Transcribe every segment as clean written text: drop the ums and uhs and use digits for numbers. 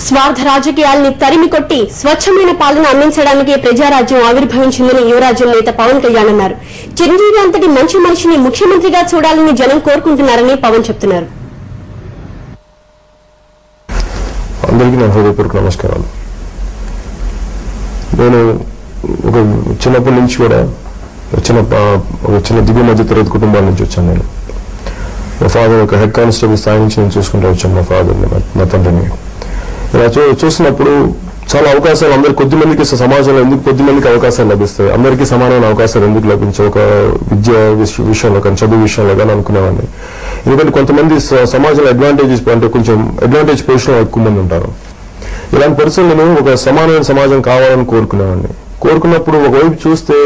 స్వార్థ రాజకీయాల్ని తరిమి కొట్టి స్వచ్ఛమైన పాలన అందించడానికి ప్రజారాజ్యం ఆవిర్భవించిందని యువరాజ్యం నేత పవన్ కళ్యాణ్ అన్నారు. చిరంజీవి అంతటి మంచి మనిషిని ముఖ్యమంత్రిగా చూడాలని జనం కోరుకుంటున్నారని పవన్ చెప్తున్నారు. అందరికీ నా హృదయపూర్వక నమస్కారాలు. నేను ఒక చిన్నప్పటి నుంచి కూడా చిన్న దిగువ మధ్య తరగతి కుటుంబాల నుంచి వచ్చాను. నేను మా ఫాదర్ ఒక హెడ్ కానిస్టేబుల్ స్థాయి నుంచి నేను చూసుకుంటూ వచ్చాను. మా ఫాదర్ని, మా తండ్రిని ఇలా చూసినప్పుడు చాలా అవకాశాలు అందరు కొద్ది మందికి సమాజంలో ఎందుకు కొద్ది మందికి అవకాశాలు లభిస్తాయి, అందరికీ సమానమైన అవకాశాలు ఎందుకు లభించాయి ఒక విద్య విషయంలో కానీ చదువు విషయంలో కానీ అనుకునేవాడిని. ఎందుకంటే కొంతమంది సమాజంలో అడ్వాంటేజెస్ అంటే కొంచెం అడ్వాంటేజ్ పొజిషన్లో ఎక్కువ మంది ఉంటారు. ఇలాంటి పరిస్థితులు నేను ఒక సమానమైన సమాజం కావాలని కోరుకునేవాడిని. కోరుకున్నప్పుడు ఒకవైపు చూస్తే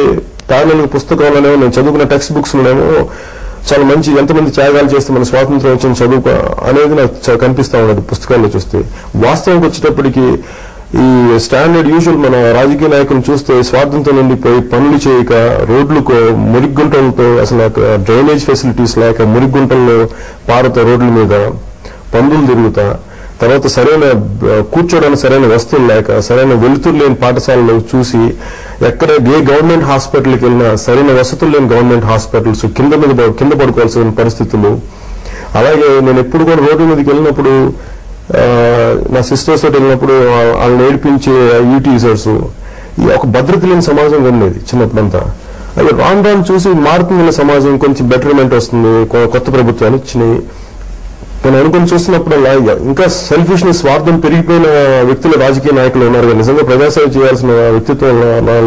తాళాల పుస్తకాలనేమో నేను చదువుకున్న టెక్స్ట్ బుక్స్ లోనేమో చాలా మంచి ఎంతమంది త్యాగాలు చేస్తే మన స్వాతంత్రం వచ్చిన చదువు అనేది నాకు కనిపిస్తా ఉన్నది పుస్తకాల్లో చూస్తే. వాస్తవానికి వచ్చేటప్పటికి ఈ స్టాండర్డ్ యూజువల్ మన రాజకీయ నాయకులను చూస్తే స్వార్థంతో నిండిపోయి పనులు చేయక రోడ్లు మురిగుంటలతో అసలు డ్రైనేజ్ ఫెసిలిటీస్ లేక మురిగుంటల్లో పారుతా రోడ్ల మీద పందులు తిరుగుతా, తర్వాత సరైన కూర్చోడానికి సరైన వస్తువులు లేక సరైన వెలుతురు లేని పాఠశాలలో చూసి ఎక్కడ ఏ గవర్నమెంట్ హాస్పిటల్కి వెళ్ళినా సరైన వసతులు లేని గవర్నమెంట్ హాస్పిటల్స్ కింద పడుకోవాల్సిన పరిస్థితులు. అలాగే నేను ఎప్పుడు కూడా రోడ్డు మీదకి వెళ్ళినప్పుడు నా సిస్టర్స్ తోటి వెళ్ళినప్పుడు వాళ్ళని ఏడిపించే టీచర్స్ ఒక భద్రత లేని సమాజం ఉండేది చిన్నప్పుడంతా. అదే రాను రాను చూసి మారుతున్న సమాజం కొంచెం బెటర్మెంట్ వస్తుంది, కొత్త ప్రభుత్వాలు వచ్చినాయి. నేను అనుకుని చూస్తున్నప్పుడల్లా ఇంకా సెల్ఫిష్నెస్ స్వార్థం పెరిగిపోయిన వ్యక్తులు రాజకీయ నాయకులు ఉన్నారు, నిజంగా ప్రజాసేవ చేయాల్సిన వ్యక్తిత్వం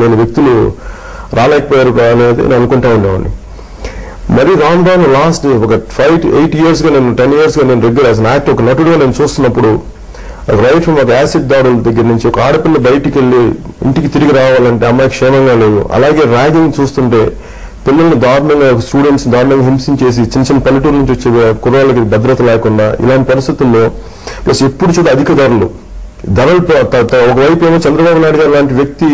లేని వ్యక్తులు రాలేకపోయారు అనేది నేను అనుకుంటా ఉండేవాడిని. మరి రాను రాను లాస్ట్ ఒక 5-8 years గా నేను 10 years గా నేను రెగ్యులర్ యాజ్ అన్ యాక్టర్ ఒక నటుడుగా నేను చూస్తున్నప్పుడు రైట్ ఫ్రమ్ ఒక యాసిడ్ దాడుల దగ్గర నుంచి ఒక ఆడపిల్ల బయటికి వెళ్ళి ఇంటికి తిరిగి రావాలంటే అమ్మాయి క్షేమంగా లేదు. అలాగే ర్యాగింగ్ చూస్తుంటే పిల్లల్ని దారుణంగా స్టూడెంట్స్ దారుణంగా హింసించేసి చిన్న పల్లెటూరు నుంచి వచ్చే కుర్రాళ్ళకి భద్రత లేకుండా ఇలాంటి పరిస్థితుల్లో ప్లస్ ఎప్పుడు చూడ అధిక ధరలు ఒకవైపు ఏమో చంద్రబాబు నాయుడు గారు లాంటి వ్యక్తి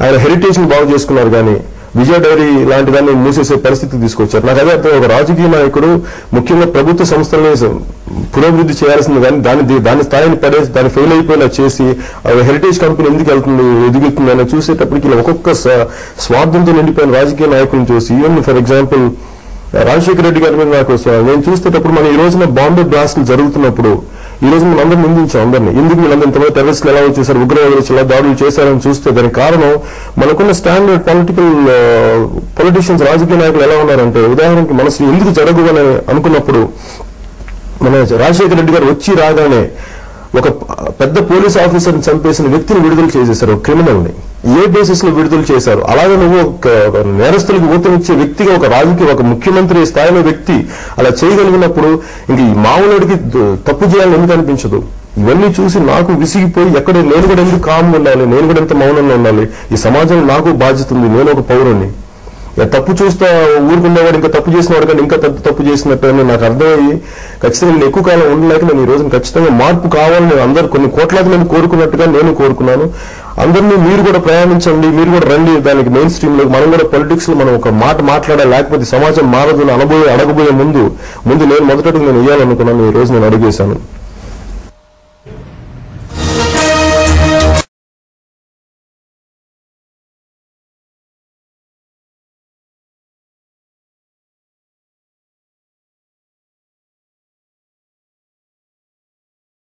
ఆయన హెరిటేజ్ ని బాగు చేసుకున్నారు, కానీ విజయ డైరీ లాంటి దాన్ని మూసేసే పరిస్థితి తీసుకొచ్చారు. నాకు అదే అర్థం, ఒక రాజకీయ నాయకుడు ముఖ్యంగా ప్రభుత్వ సంస్థలని పురోభివృద్ధి చేయాల్సింది కానీ దాని స్థాయిని పడేసి దాన్ని ఫెయిల్ అయిపోయేలా చేసి హెరిటేజ్ కంపెనీ ఎందుకు ఎదుగుతుంది అని చూసేటప్పటికి ఒక్కొక్క స్వార్థంతో నిండిపోయిన రాజకీయ నాయకులను చూసి even for example Rajasekhara Reddy గారి మీద నాకు నేను చూసేటప్పుడు మనం ఈ రోజున బాంబే బ్లాస్ట్లు జరుగుతున్నప్పుడు ఈ రోజు మనం అందరూ నిందించాం అందరినీ, ఎందుకు వీళ్ళందరూ ఇంతమంది టెర్రరిస్టులు ఎలా వచ్చేసారు, ఉగ్రవాదులు ఎలా దాడులు చేశారని చూస్తే దానికి కారణం మనకున్న స్టాండర్డ్ పొలిటీషియన్స్ రాజకీయ నాయకులు ఎలా ఉన్నారంటే, ఉదాహరణకి మనసు ఎందుకు జరగదని అనుకున్నప్పుడు మన రాజశేఖర రెడ్డి గారు వచ్చి రాగానే ఒక పెద్ద పోలీస్ ఆఫీసర్ని చంపేసిన వ్యక్తిని విడుదల చేసేశారు, క్రిమినల్ ని ఏ బేసిస్ లో విడుదల చేశారు. అలాగే నువ్వు నేరస్తులకు ఊతమిచ్చే వ్యక్తిగా ఒక ముఖ్యమంత్రి స్థాయిలో వ్యక్తి అలా చేయగలిగినప్పుడు ఇంక ఈ మామూలుడికి తప్పు చేయాలని ఎందుకు అనిపించదు. ఇవన్నీ చూసి నాకు విసిగిపోయి ఎక్కడ నేను కూడా ఎందుకు కామ్గా ఉండాలి, నేను కూడా ఎంత మౌనంగా ఉండాలి, ఈ సమాజంలో నాకు బాధ్యత ఉంది, నేను ఒక పౌరుణ్ణి. తప్పు చూస్తా ఊరుకునేవాడు ఇంకా తప్పు చేసినవాడు కానీ ఇంకా పెద్ద తప్పు చేసినట్టు నాకు అర్థమయ్యి ఖచ్చితంగా నేను ఎక్కువ కాలం ఉండలేక నేను ఈ రోజున ఖచ్చితంగా మార్పు కావాలని అందరూ కొన్ని కోట్లాది మంది కోరుకున్నట్టుగా నేను కోరుకున్నాను. అందరినీ మీరు కూడా ప్రయాణించండి, మీరు కూడా రండి దానికి మెయిన్ స్ట్రీమ్ లో. మనం కూడా పొలిటిక్స్ లో మనం ఒక మాట మాట్లాడాలి, లేకపోతే సమాజం మారదు అడగబోయే ముందు నేను మొదటగా నేను ఇవ్వాలనుకున్నాను. ఈ రోజు నేను అడుగేశాను.